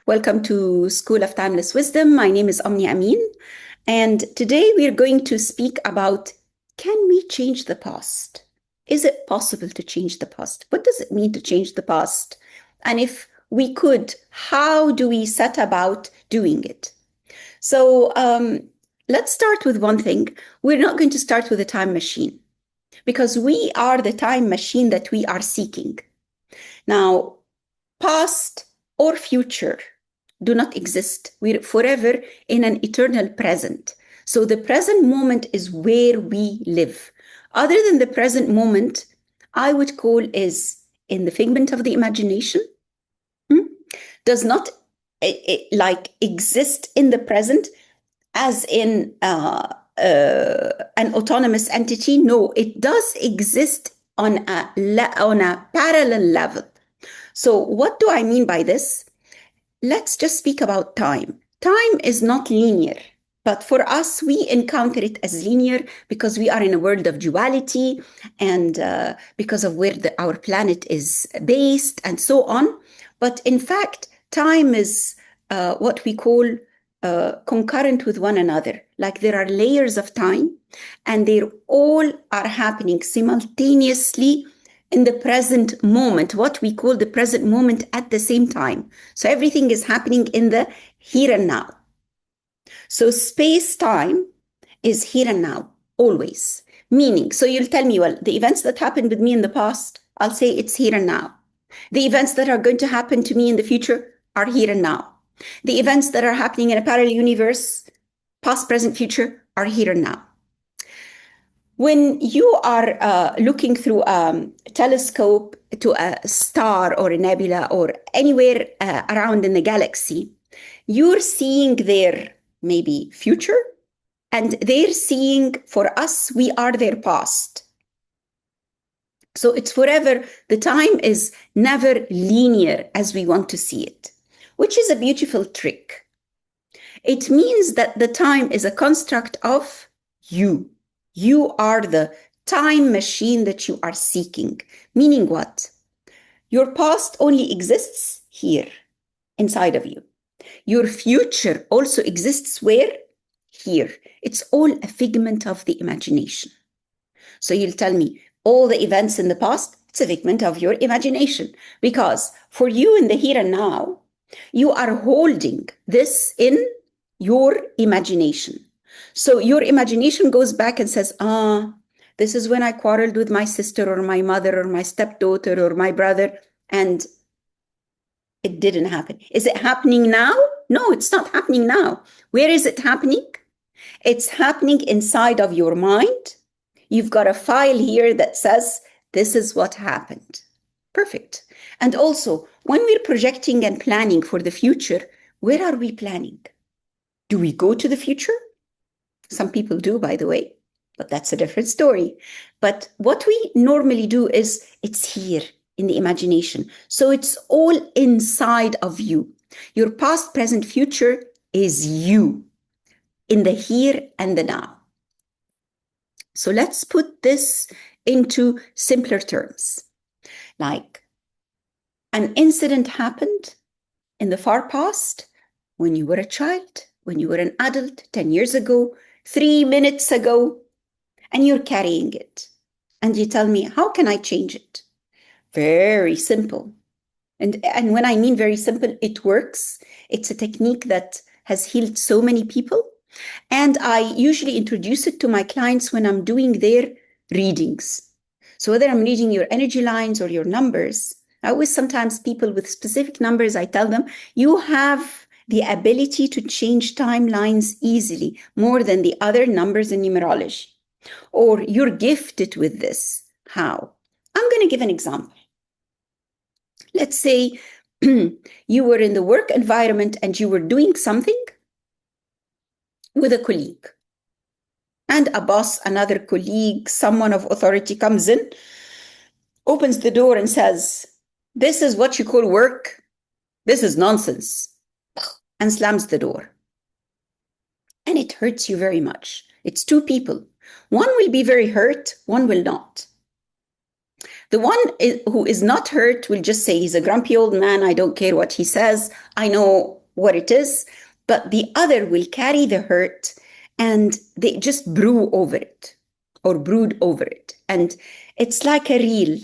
Welcome to School of Timeless Wisdom. My name is Omni Amin, and today we are going to speak about, can we change the past? Is it possible to change the past? What does it mean to change the past? And if we could, how do we set about doing it? So let's start with one thing. We're not going to start with a time machine because we are the time machine that we are seeking. Now, past or future do not exist. We're forever in an eternal present. So the present moment is where we live. Other than the present moment, I would call is in the figment of the imagination, does not like exist in the present as in an autonomous entity. No, it does exist on a parallel level. So what do I mean by this? Let's just speak about time. Time is not linear, but for us, we encounter it as linear because we are in a world of duality and because of where our planet is based and so on. But in fact, time is what we call concurrent with one another. Like there are layers of time and they all are happening simultaneously in the present moment, what we call the present moment at the same time. So everything is happening in the here and now. So space-time is here and now, always. Meaning, so you'll tell me, well, the events that happened with me in the past, I'll say it's here and now. The events that are going to happen to me in the future are here and now. The events that are happening in a parallel universe, past, present, future, are here and now. When you are looking through a telescope to a star or a nebula or anywhere around in the galaxy, you're seeing their maybe future, and they're seeing, for us, we are their past. So it's forever. The time is never linear as we want to see it, which is a beautiful trick. It means that the time is a construct of you. You are the time machine that you are seeking. Meaning what? Your past only exists here, inside of you. Your future also exists where? Here. It's all a figment of the imagination. So you'll tell me, all the events in the past, it's a figment of your imagination. Because for you in the here and now, you are holding this in your imagination. So your imagination goes back and says, this is when I quarreled with my sister or my mother or my stepdaughter or my brother, and it didn't happen. Is it happening now? No, it's not happening now. Where is it happening? It's happening inside of your mind. You've got a file here that says, this is what happened. Perfect. And also, when we're projecting and planning for the future, where are we planning? Do we go to the future? Some people do, by the way, but that's a different story. But what we normally do is it's here in the imagination. So it's all inside of you. Your past, present, future is you in the here and the now. So let's put this into simpler terms. Like an incident happened in the far past when you were a child, when you were an adult, 10 years ago, 3 minutes ago, and you're carrying it. And you tell me, how can I change it? Very simple. And when I mean very simple, it works. It's a technique that has healed so many people. And I usually introduce it to my clients when I'm doing their readings. So whether I'm reading your energy lines or your numbers, I always sometimes people with specific numbers, I tell them, you have the ability to change timelines easily, more than the other numbers in numerology. Or you're gifted with this. How? I'm going to give an example. Let's say you were in the work environment and you were doing something with a colleague. And a boss, another colleague, someone of authority comes in, opens the door and says, this is what you call work. This is nonsense. And slams the door. And it hurts you very much. It's two people. One will be very hurt, one will not. The one who is not hurt will just say, he's a grumpy old man, I don't care what he says. I know what it is, but the other will carry the hurt and they just brew over it or brood over it. And it's like a reel.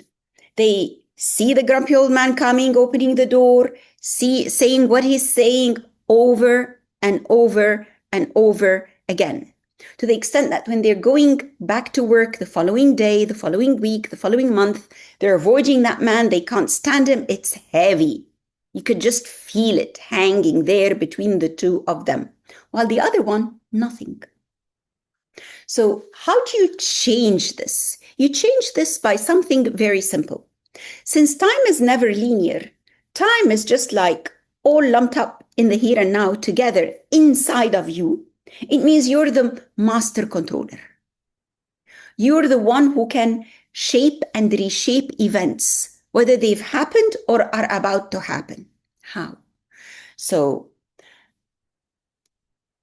They see the grumpy old man coming, opening the door, saying what he's saying over and over and over again. To the extent that when they're going back to work the following day, the following week, the following month, they're avoiding that man. They can't stand him. It's heavy. You could just feel it hanging there between the two of them. While the other one, nothing. So how do you change this? You change this by something very simple. Since time is never linear, time is just like all lumped up in the here and now together inside of you. It means you're the master controller. You're the one who can shape and reshape events, whether they've happened or are about to happen. How? So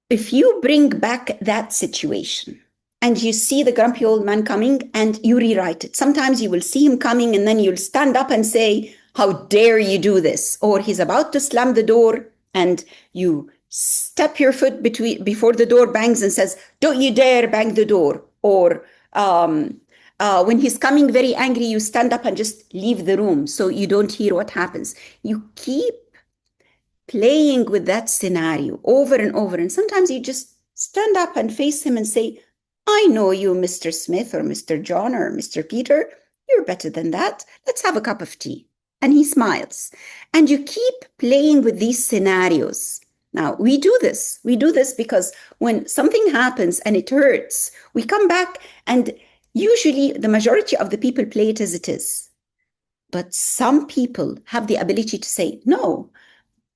if you bring back that situation and you see the grumpy old man coming and you rewrite it, sometimes you will see him coming and then you'll stand up and say, how dare you do this? Or he's about to slam the door and you step your foot before the door bangs and says, don't you dare bang the door. Or when he's coming very angry, you stand up and just leave the room so you don't hear what happens. You keep playing with that scenario over and over. And sometimes you just stand up and face him and say, I know you, Mr. Smith or Mr. John or Mr. Peter. You're better than that. Let's have a cup of tea. And he smiles. And you keep playing with these scenarios. Now, we do this. We do this because when something happens and it hurts, we come back and usually the majority of the people play it as it is. But some people have the ability to say, no,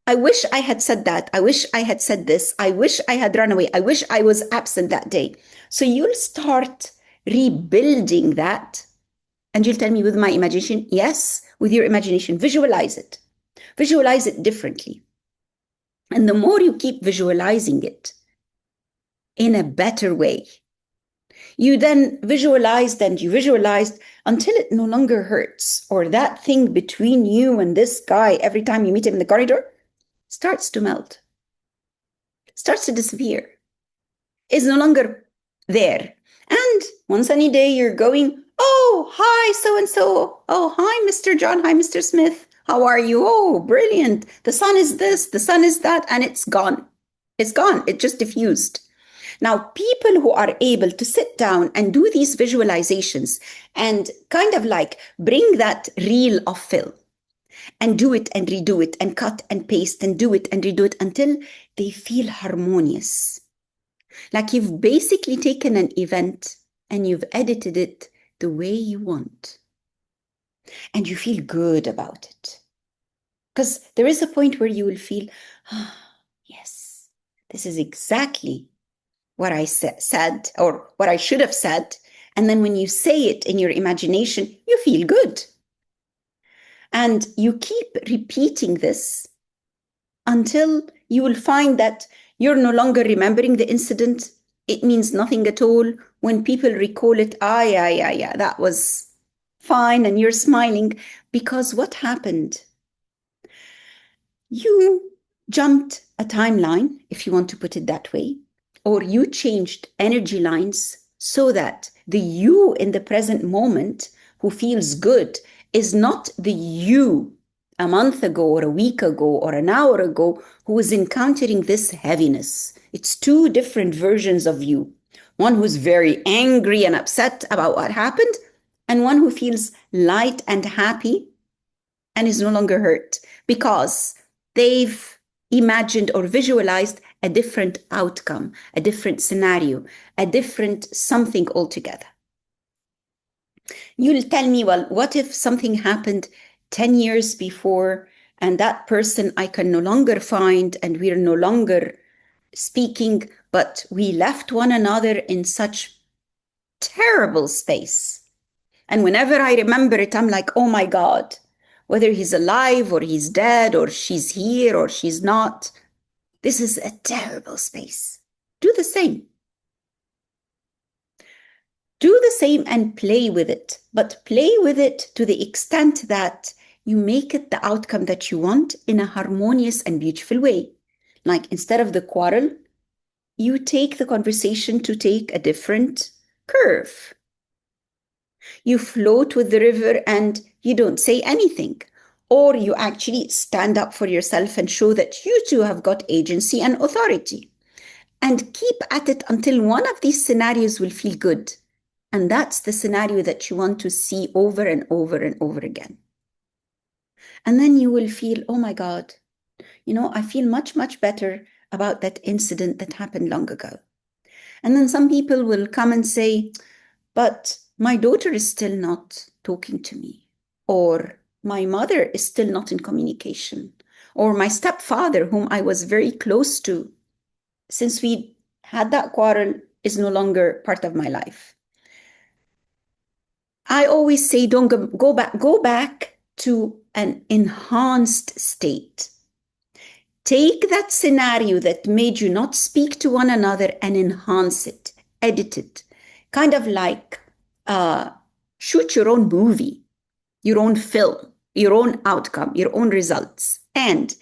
I wish I had said that. I wish I had said this. I wish I had run away. I wish I was absent that day. So you'll start rebuilding that. And you'll tell me with my imagination, yes, with your imagination, visualize it. Visualize it differently. And the more you keep visualizing it in a better way, you then visualized and you visualized until it no longer hurts, or that thing between you and this guy every time you meet him in the corridor starts to melt, starts to disappear, is no longer there. And one sunny day you're going, oh, hi, so-and-so. Oh, hi, Mr. John. Hi, Mr. Smith. How are you? Oh, brilliant. The sun is this, the sun is that, and it's gone. It's gone. It just diffused. Now, people who are able to sit down and do these visualizations and kind of like bring that reel of film and do it and redo it and cut and paste and do it and redo it until they feel harmonious. Like you've basically taken an event and you've edited it the way you want. And you feel good about it. Because there is a point where you will feel, yes, this is exactly what I said or what I should have said. And then when you say it in your imagination, you feel good. And you keep repeating this until you will find that you're no longer remembering the incident. It means nothing at all. When people recall it, yeah, that was fine. And you're smiling because what happened? You jumped a timeline, if you want to put it that way, or you changed energy lines so that the you in the present moment who feels good is not the you a month ago or a week ago or an hour ago who was encountering this heaviness. It's two different versions of you. One who's very angry and upset about what happened, and one who feels light and happy and is no longer hurt because they've imagined or visualized a different outcome, a different scenario, a different something altogether. You'll tell me, well, what if something happened 10 years before and that person I can no longer find and we're no longer speaking, but we left one another in such terrible space. And whenever I remember it, I'm like, oh my God, whether he's alive or he's dead or she's here or she's not, this is a terrible space. Do the same. Do the same and play with it, but play with it to the extent that you make it the outcome that you want in a harmonious and beautiful way. Like instead of the quarrel, you take the conversation to take a different curve. You float with the river and you don't say anything. Or you actually stand up for yourself and show that you too have got agency and authority. And keep at it until one of these scenarios will feel good. And that's the scenario that you want to see over and over and over again. And then you will feel, oh my God, I feel much, much better about that incident that happened long ago. And then some people will come and say, but my daughter is still not talking to me, or my mother is still not in communication, or my stepfather, whom I was very close to, since we had that quarrel, is no longer part of my life. I always say, don't go back to an enhanced state. Take that scenario that made you not speak to one another and enhance it, edit it, kind of like shoot your own movie, your own film, your own outcome, your own results. And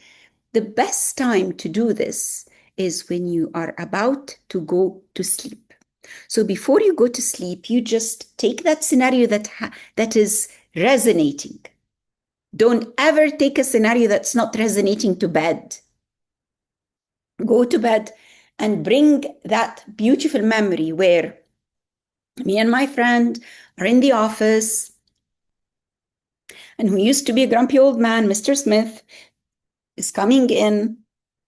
the best time to do this is when you are about to go to sleep. So before you go to sleep, you just take that scenario that is resonating. Don't ever take a scenario that's not resonating to bed. Go to bed and bring that beautiful memory where me and my friend are in the office, and who used to be a grumpy old man, Mr. Smith, is coming in.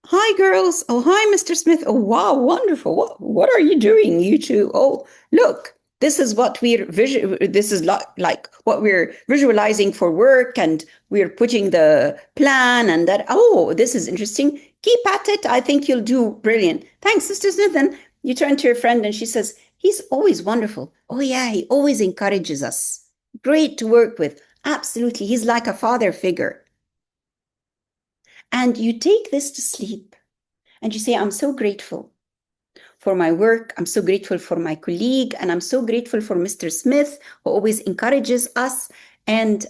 Hi, girls. Oh, hi, Mr. Smith. Oh, wow, wonderful. What are you doing, you two? Oh, look, this is what this is like what we're visualizing for work, and we're putting the plan and that. Oh, this is interesting. Keep at it. I think you'll do brilliant. Thanks, Mr. Smith. And you turn to your friend and she says, he's always wonderful. Oh, yeah, he always encourages us. Great to work with. Absolutely. He's like a father figure. And you take this to sleep and you say, I'm so grateful for my work. I'm so grateful for my colleague. And I'm so grateful for Mr. Smith, who always encourages us. And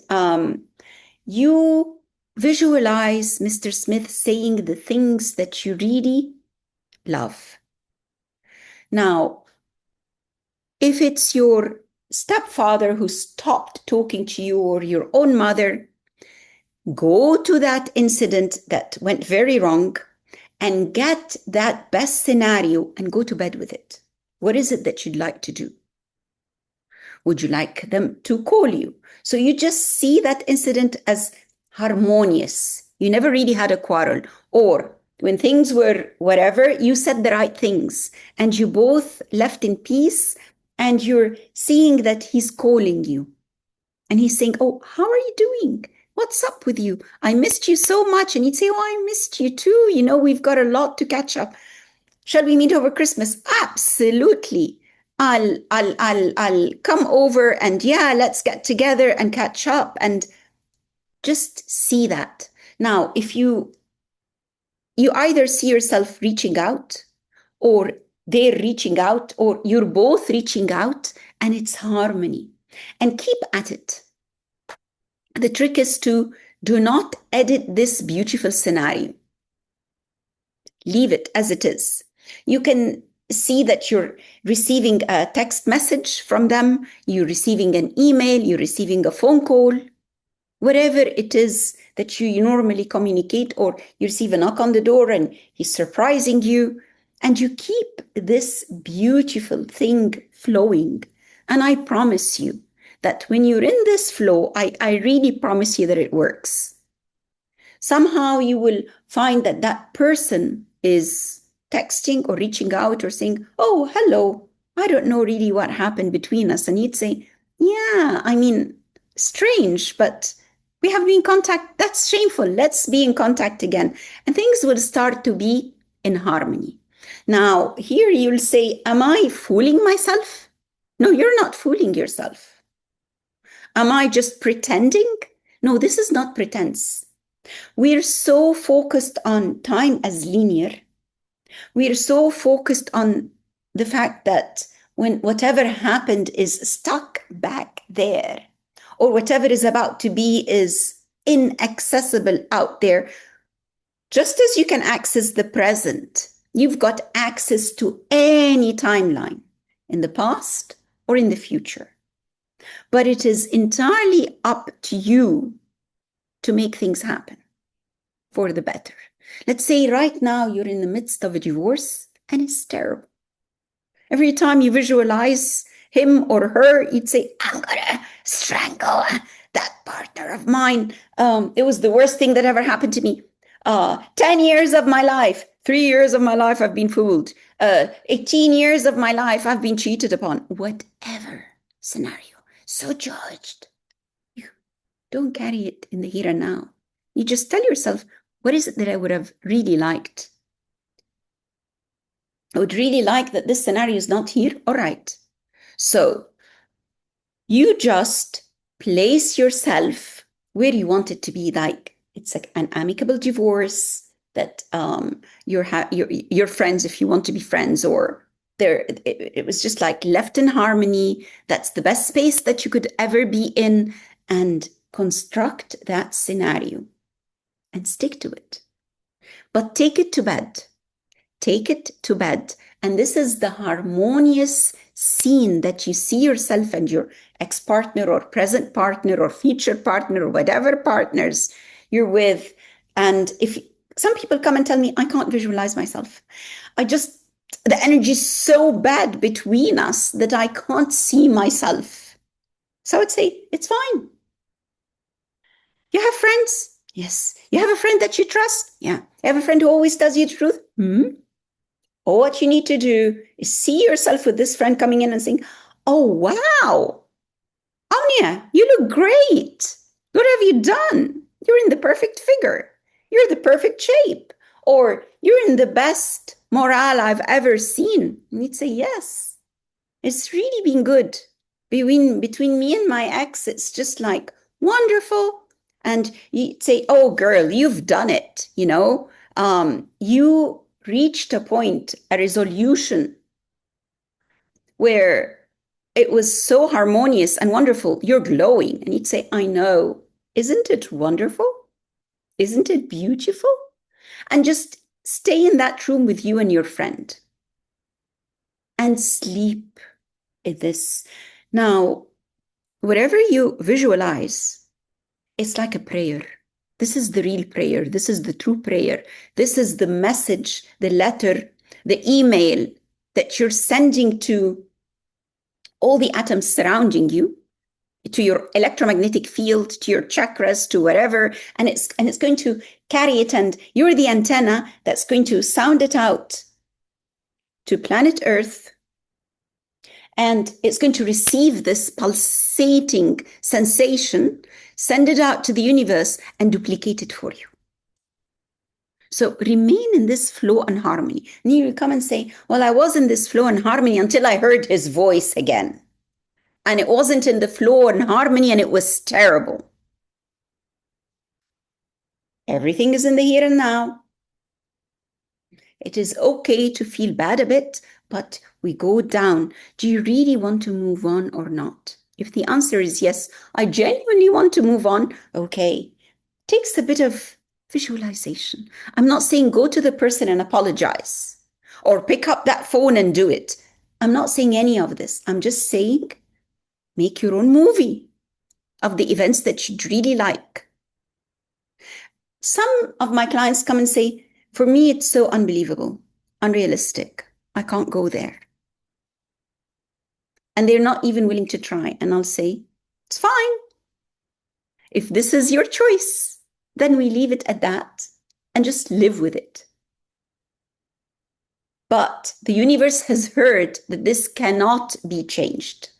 you visualize Mr. Smith saying the things that you really love. Now, if it's your stepfather who stopped talking to you, or your own mother, go to that incident that went very wrong and get that best scenario and go to bed with it. What is it that you'd like to do? Would you like them to call you? So you just see that incident as harmonious. You never really had a quarrel. Or when things were whatever, you said the right things and you both left in peace, and you're seeing that he's calling you and he's saying, oh, how are you doing? What's up with you? I missed you so much. And you'd say, oh, I missed you too. We've got a lot to catch up. Shall we meet over Christmas? Absolutely. I'll come over, and yeah, let's get together and catch up and just see that. Now, if you either see yourself reaching out, or they're reaching out, or you're both reaching out, and it's harmony, and keep at it. The trick is to do not edit this beautiful scenario. Leave it as it is. You can see that you're receiving a text message from them, you're receiving an email, you're receiving a phone call, whatever it is that you normally communicate, or you receive a knock on the door and he's surprising you, and you keep this beautiful thing flowing. And I promise you that when you're in this flow, I really promise you that it works. Somehow you will find that that person is texting or reaching out or saying, oh, hello, I don't know really what happened between us. And you'd say, yeah, strange, but we have been in contact. That's shameful. Let's be in contact again. And things will start to be in harmony. Now, here you'll say, am I fooling myself? No, you're not fooling yourself. Am I just pretending? No, this is not pretense. We're so focused on time as linear. We're so focused on the fact that when whatever happened is stuck back there, or whatever is about to be is inaccessible out there, Just as you can access the present, you've got access to any timeline in the past or in the future. But it is entirely up to you to make things happen for the better. Let's say right now you're in the midst of a divorce and it's terrible. Every time you visualize him or her, you'd say, I'm gonna strangle that partner of mine. It was the worst thing that ever happened to me. 10 years of my life, 3 years of my life, I've been fooled. 18 years of my life, I've been cheated upon. Whatever scenario, so judged. You don't carry it in the here and now. You just tell yourself, what is it that I would have really liked? I would really like that this scenario is not here. All right. So you just place yourself where you want it to be. Like it's like an amicable divorce that you're friends if you want to be friends, or it was just like left in harmony. That's the best space that you could ever be in, and construct that scenario and stick to it. But take it to bed. Take it to bed. And this is the harmonious scene that you see yourself and your ex-partner or present partner or future partner or whatever partners you're with. And if some people come and tell me, I can't visualize myself. The energy is so bad between us that I can't see myself. So I would say, it's fine. You have friends? Yes. You have a friend that you trust? Yeah. You have a friend who always tells you the truth? Or what you need to do is see yourself with this friend coming in and saying, oh, wow, Anya, you look great. What have you done? You're in the perfect figure. You're the perfect shape. Or you're in the best morale I've ever seen. And you'd say, yes, it's really been good. Between me and my ex, it's just like wonderful. And you'd say, oh, girl, you've done it. You reached a point, a resolution where it was so harmonious and wonderful. You're glowing. And you'd say, I know. Isn't it wonderful? Isn't it beautiful? And just stay in that room with you and your friend and sleep in this. Now, whatever you visualize, it's like a prayer. This is the real prayer. This is the true prayer. This is the message, the letter, the email that you're sending to all the atoms surrounding you, to your electromagnetic field, to your chakras, to wherever, and it's going to carry it, and you're the antenna that's going to sound it out to planet Earth, and it's going to receive this pulsating sensation, send it out to the universe, and duplicate it for you. So remain in this flow and harmony. And you will come and say, well, I was in this flow and harmony until I heard his voice again. And it wasn't in the flow and harmony, and it was terrible. Everything is in the here and now. It is okay to feel bad a bit, but we go down. Do you really want to move on or not? If the answer is yes, I genuinely want to move on, okay. Takes a bit of visualization. I'm not saying go to the person and apologize or pick up that phone and do it. I'm not saying any of this. I'm just saying make your own movie of the events that you'd really like. Some of my clients come and say, for me, it's so unbelievable, unrealistic. I can't go there. And they're not even willing to try. And I'll say, it's fine. If this is your choice, then we leave it at that and just live with it. But the universe has heard that this cannot be changed.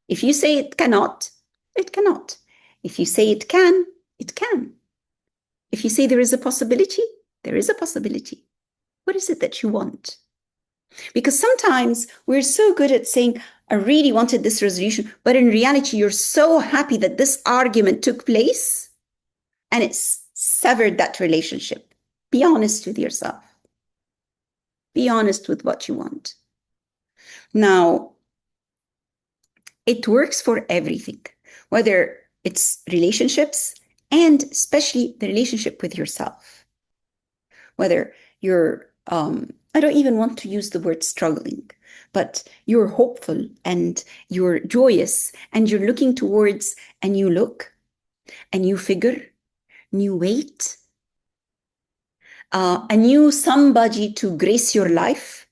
If you say it cannot, it cannot. If you say it can, it can. If you say there is a possibility, there is a possibility. What is it that you want? Because sometimes we're so good at saying, I really wanted this resolution, but in reality, you're so happy that this argument took place and it's severed that relationship. Be honest with yourself. Be honest with what you want. Now, it works for everything, whether it's relationships and especially the relationship with yourself. whether you're, I don't even want to use the word struggling, but you're hopeful and you're joyous and you're looking towards a new look, a new figure, new weight, a new somebody to grace your life.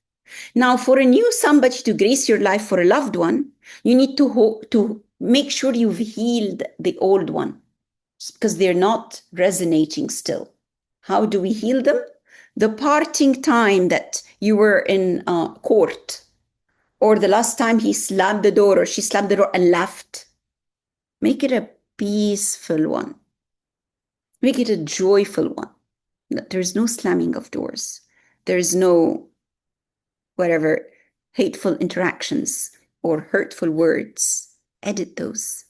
Now, for a new somebody to grace your life for a loved one, you need to make sure you've healed the old one because they're not resonating still. How do we heal them? The parting time that you were in court, or the last time he slammed the door or she slammed the door and left. Make it a peaceful one. Make it a joyful one. There's no slamming of doors. There's no whatever hateful interactions or hurtful words. Edit those.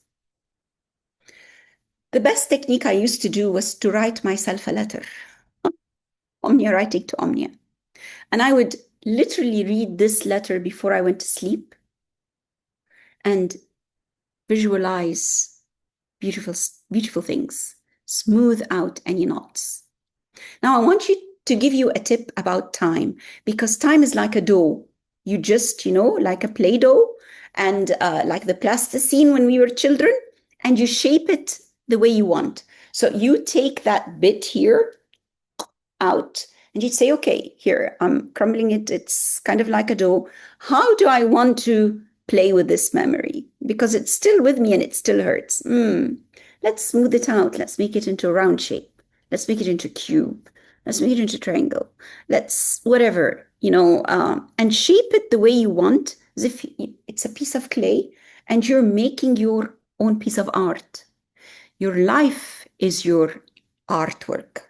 The best technique I used to do was to write myself a letter. Omnia, writing to Omnia. And I would literally read this letter before I went to sleep and visualize beautiful, beautiful things, smooth out any knots. Now, I want to give you a tip about time, because time is like a dough. You just, like a Play-Doh and like the plasticine when we were children, and you shape it the way you want. So you take that bit here out and you'd say, okay, here, I'm crumbling it. It's kind of like a dough. How do I want to play with this memory? Because it's still with me and it still hurts. Let's smooth it out. Let's make it into a round shape. Let's make it into a cube. Let's make it into a triangle. Let's whatever, and shape it the way you want, as if it's a piece of clay and you're making your own piece of art. Your life is your artwork.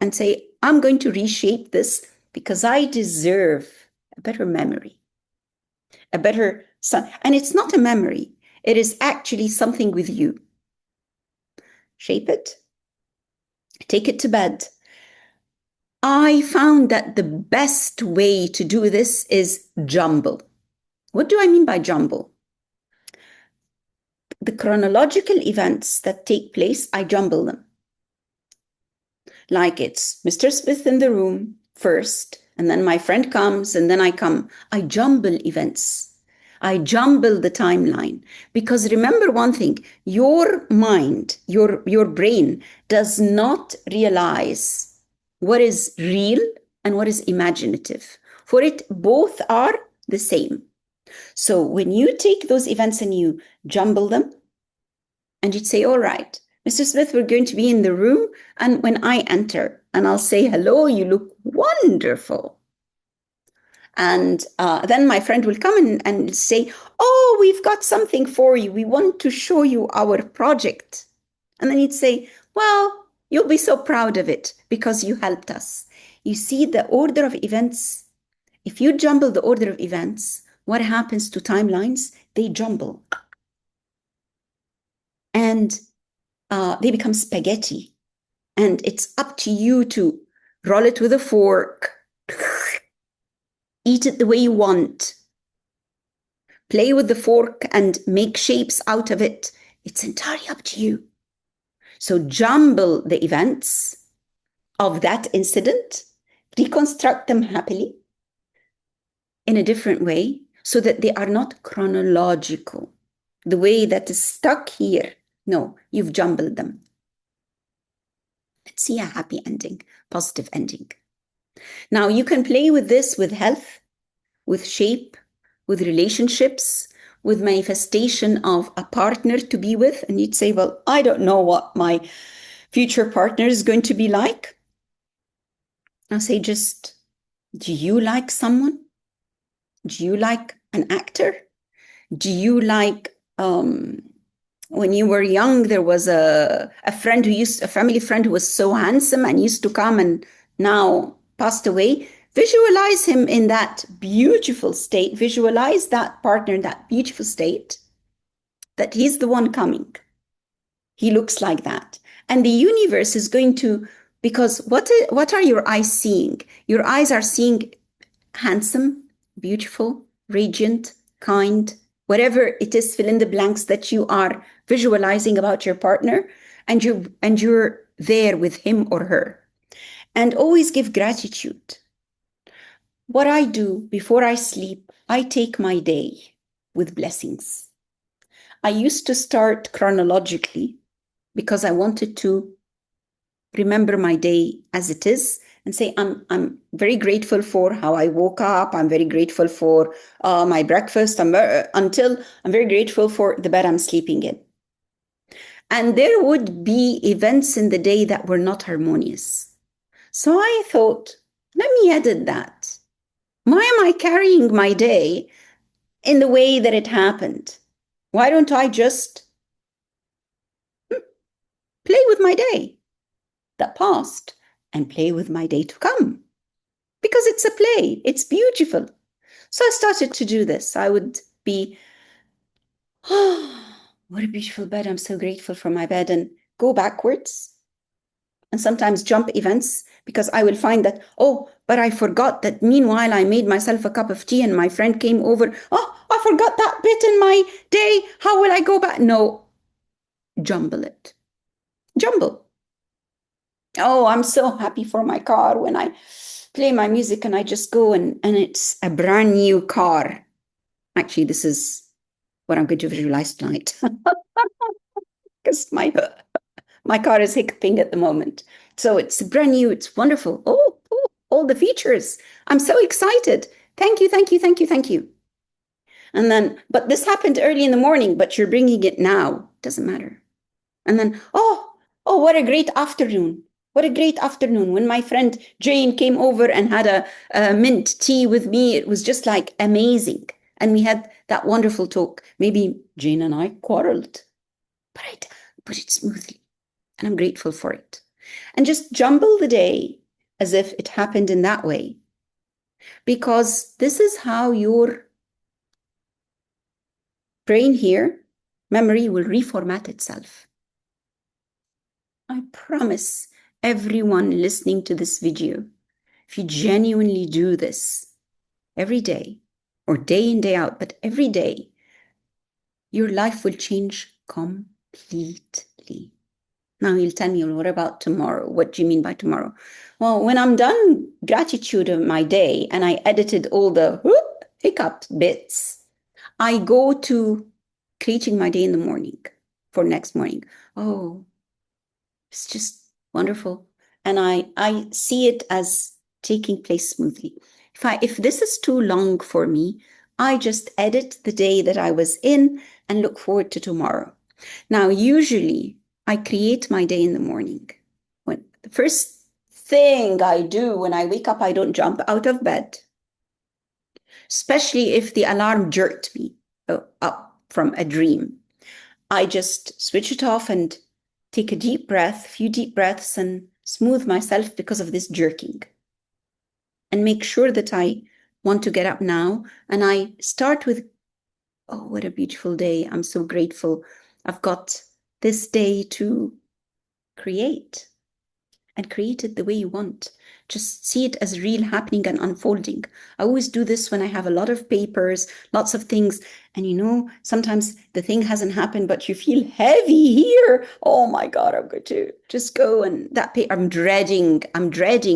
And say, I'm going to reshape this because I deserve a better memory, a better son. And it's not a memory. It is actually something with you. Shape it. Take it to bed. I found that the best way to do this is jumble. What do I mean by jumble? The chronological events that take place, I jumble them. Like it's Mr. Smith in the room first, and then my friend comes, and then I come. I jumble events. I jumble the timeline. Because remember one thing, your mind, your brain does not realize what is real and what is imaginative. For it, both are the same. So when you take those events and you jumble them, and you'd say, all right, Mr. Smith, we're going to be in the room. And when I enter and I'll say, hello, you look wonderful. And then my friend will come in and say, oh, we've got something for you. We want to show you our project. And then he'd say, well, you'll be so proud of it because you helped us. You see the order of events. If you jumble the order of events, what happens to timelines? They jumble. And they become spaghetti. And it's up to you to roll it with a fork, eat it the way you want, play with the fork and make shapes out of it. It's entirely up to you. So jumble the events of that incident, reconstruct them happily in a different way so that they are not chronological. The way that is stuck here, no, you've jumbled them. Let's see a happy ending, positive ending. Now you can play with this with health, with shape, with relationships, with manifestation of a partner to be with. And you'd say, well, I don't know what my future partner is going to be like. I'll say, just, do you like someone? Do you like an actor? Do you like, when you were young, there was a family friend who was so handsome and used to come and now passed away. Visualize him in that beautiful state. Visualize that partner in that beautiful state, that he's the one coming. He looks like that. And the universe is going to, because what are your eyes seeing? Your eyes are seeing handsome, beautiful, radiant, kind, whatever it is, fill in the blanks that you are visualizing about your partner, and you're there with him or her. and always give gratitude. What I do before I sleep, I take my day with blessings. I used to start chronologically because I wanted to remember my day as it is and say, I'm very grateful for how I woke up. I'm very grateful for my breakfast until I'm very grateful for the bed I'm sleeping in. And there would be events in the day that were not harmonious. So I thought, let me edit that. Why am I carrying my day in the way that it happened? Why don't I just play with my day that passed and play with my day to come? Because it's a play, it's beautiful. So I started to do this. I would be, oh, what a beautiful bed. I'm so grateful for my bed, and go backwards and sometimes jump events because I will find that, oh, but I forgot that meanwhile I made myself a cup of tea and my friend came over. Oh, I forgot that bit in my day. How will I go back? No, jumble it. Jumble. Oh, I'm so happy for my car when I play my music and I just go and it's a brand new car. Actually, this is what I'm going to visualize tonight because my car is hiccuping at the moment. So it's brand new. It's wonderful. Oh, all the features. I'm so excited. Thank you, thank you, thank you, thank you. And then, but this happened early in the morning, but you're bringing it now. Doesn't matter. And then, oh, what a great afternoon. What a great afternoon. When my friend Jane came over and had a mint tea with me, it was just like amazing. And we had that wonderful talk. Maybe Jane and I quarreled, but I put it smoothly. And I'm grateful for it. And just jumble the day as if it happened in that way. Because this is how your brain here, memory will reformat itself. I promise everyone listening to this video, if you genuinely do this every day, or day in, day out, but every day, your life will change completely. Now you'll tell me, well, what about tomorrow? What do you mean by tomorrow? Well, when I'm done gratitude of my day and I edited all the hiccup bits, I go to creating my day in the morning for next morning. Oh, it's just wonderful. And I see it as taking place smoothly. If this is too long for me, I just edit the day that I was in and look forward to tomorrow. Now, usually I create my day in the morning. When the first thing I do when I wake up, I don't jump out of bed, especially if the alarm jerked me up from a dream. I just switch it off and take a deep breath, a few deep breaths, and smooth myself because of this jerking. And make sure that I want to get up now. And I start with, oh, what a beautiful day. I'm so grateful. I've got this day to create, and create it the way you want. Just see it as real happening and unfolding. I always do this when I have a lot of papers, lots of things. And sometimes the thing hasn't happened, but you feel heavy here. Oh my God, I'm going to just go and I'm dreading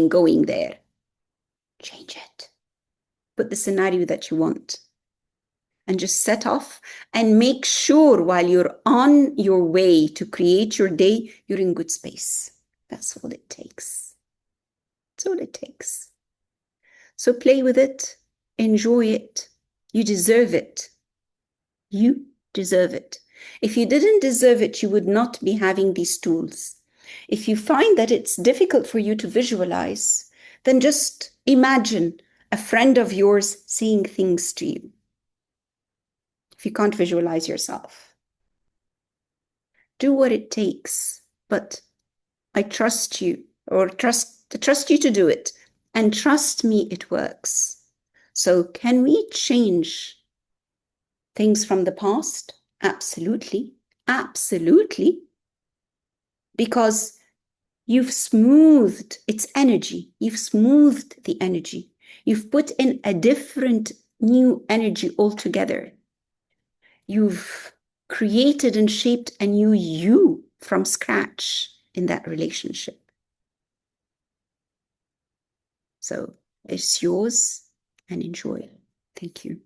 going there. Change it. Put the scenario that you want. And just set off and make sure while you're on your way to create your day, you're in good space. That's all it takes. That's all it takes. So play with it, enjoy it. You deserve it. You deserve it. If you didn't deserve it, you would not be having these tools. If you find that it's difficult for you to visualize, then just imagine a friend of yours saying things to you. If you can't visualize yourself, do what it takes, but I trust you, or trust you to do it, and trust me, it works. So can we change things from the past? Absolutely. Absolutely. Because you've smoothed its energy. You've smoothed the energy. You've put in a different new energy altogether. You've created and shaped a new you from scratch in that relationship. So it's yours and enjoy. Thank you.